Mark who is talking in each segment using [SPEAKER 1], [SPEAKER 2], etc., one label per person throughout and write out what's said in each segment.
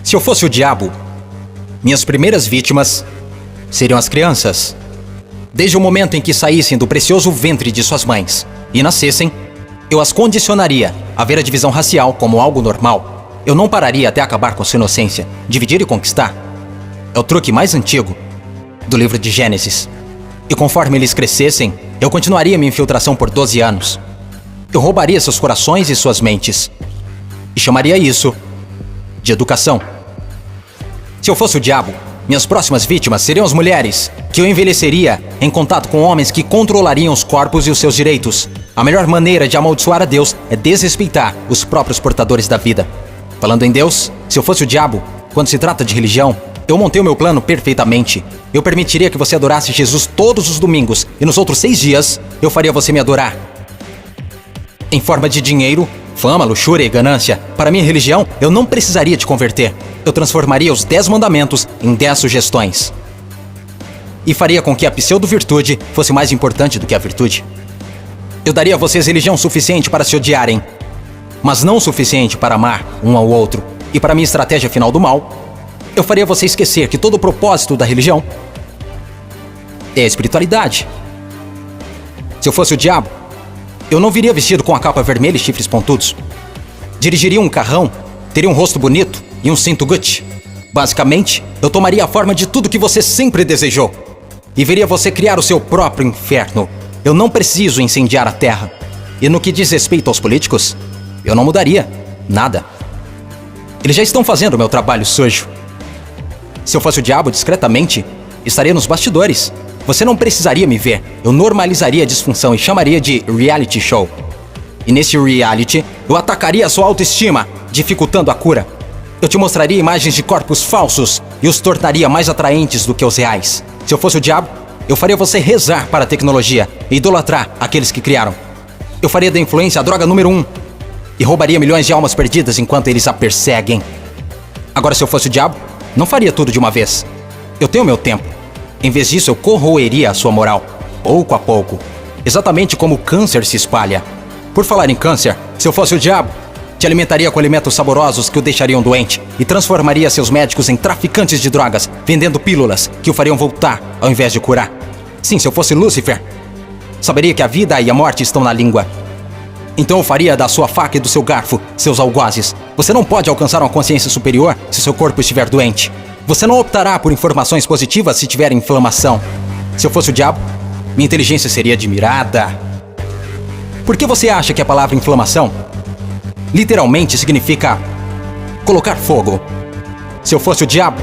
[SPEAKER 1] Se eu fosse o diabo, minhas primeiras vítimas seriam as crianças. Desde o momento em que saíssem do precioso ventre de suas mães e nascessem, eu as condicionaria a ver a divisão racial como algo normal. Eu não pararia até acabar com sua inocência. Dividir e conquistar é o truque mais antigo do livro de Gênesis. E conforme eles crescessem, eu continuaria minha infiltração por 12 anos. Eu roubaria seus corações e suas mentes e chamaria isso de educação. Se eu fosse o diabo, minhas próximas vítimas seriam as mulheres, que eu envelheceria em contato com homens que controlariam os corpos e os seus direitos. A melhor maneira de amaldiçoar a Deus é desrespeitar os próprios portadores da vida. Falando em Deus, se eu fosse o diabo, quando se trata de religião, eu montei o meu plano perfeitamente. Eu permitiria que você adorasse Jesus todos os domingos e nos outros 6 dias, eu faria você me adorar. Em forma de dinheiro, fama, luxúria e ganância, para minha religião, eu não precisaria te converter. Eu transformaria os 10 mandamentos em 10 sugestões. E faria com que a pseudo-virtude fosse mais importante do que a virtude. Eu daria a vocês religião suficiente para se odiarem, mas não o suficiente para amar um ao outro. E para minha estratégia final do mal, eu faria você esquecer que todo o propósito da religião é a espiritualidade. Se eu fosse o diabo, eu não viria vestido com a capa vermelha e chifres pontudos. Dirigiria um carrão, teria um rosto bonito e um cinto Gucci. Basicamente, eu tomaria a forma de tudo que você sempre desejou e veria você criar o seu próprio inferno. Eu não preciso incendiar a terra. E no que diz respeito aos políticos, eu não mudaria nada. Eles já estão fazendo o meu trabalho sujo. Se eu fosse o diabo, discretamente, estaria nos bastidores. Você não precisaria me ver. Eu normalizaria a disfunção e chamaria de reality show. E nesse reality, eu atacaria a sua autoestima, dificultando a cura. Eu te mostraria imagens de corpos falsos e os tornaria mais atraentes do que os reais. Se eu fosse o diabo, eu faria você rezar para a tecnologia e idolatrar aqueles que criaram. Eu faria da influência a droga número 1 e roubaria milhões de almas perdidas enquanto eles a perseguem. Agora, se eu fosse o diabo, não faria tudo de uma vez. Eu tenho meu tempo. Em vez disso, eu corroeria a sua moral, pouco a pouco. Exatamente como o câncer se espalha. Por falar em câncer, se eu fosse o diabo, te alimentaria com alimentos saborosos que o deixariam doente e transformaria seus médicos em traficantes de drogas, vendendo pílulas que o fariam voltar ao invés de curar. Sim, se eu fosse Lúcifer, saberia que a vida e a morte estão na língua. Então eu faria da sua faca e do seu garfo seus algozes. Você não pode alcançar uma consciência superior se seu corpo estiver doente. Você não optará por informações positivas se tiver inflamação. Se eu fosse o diabo, minha inteligência seria admirada. Por que você acha que a palavra inflamação literalmente significa colocar fogo? Se eu fosse o diabo,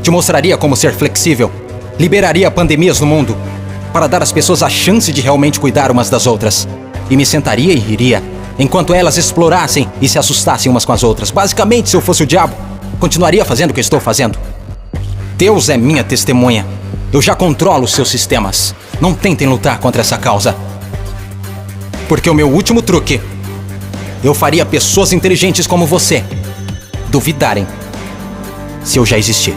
[SPEAKER 1] te mostraria como ser flexível. Liberaria pandemias no mundo para dar às pessoas a chance de realmente cuidar umas das outras. E me sentaria e riria, enquanto elas explorassem e se assustassem umas com as outras. Basicamente, se eu fosse o diabo, continuaria fazendo o que estou fazendo. Deus é minha testemunha. Eu já controlo os seus sistemas. Não tentem lutar contra essa causa. Porque o meu último truque, eu faria pessoas inteligentes como você duvidarem se eu já existi.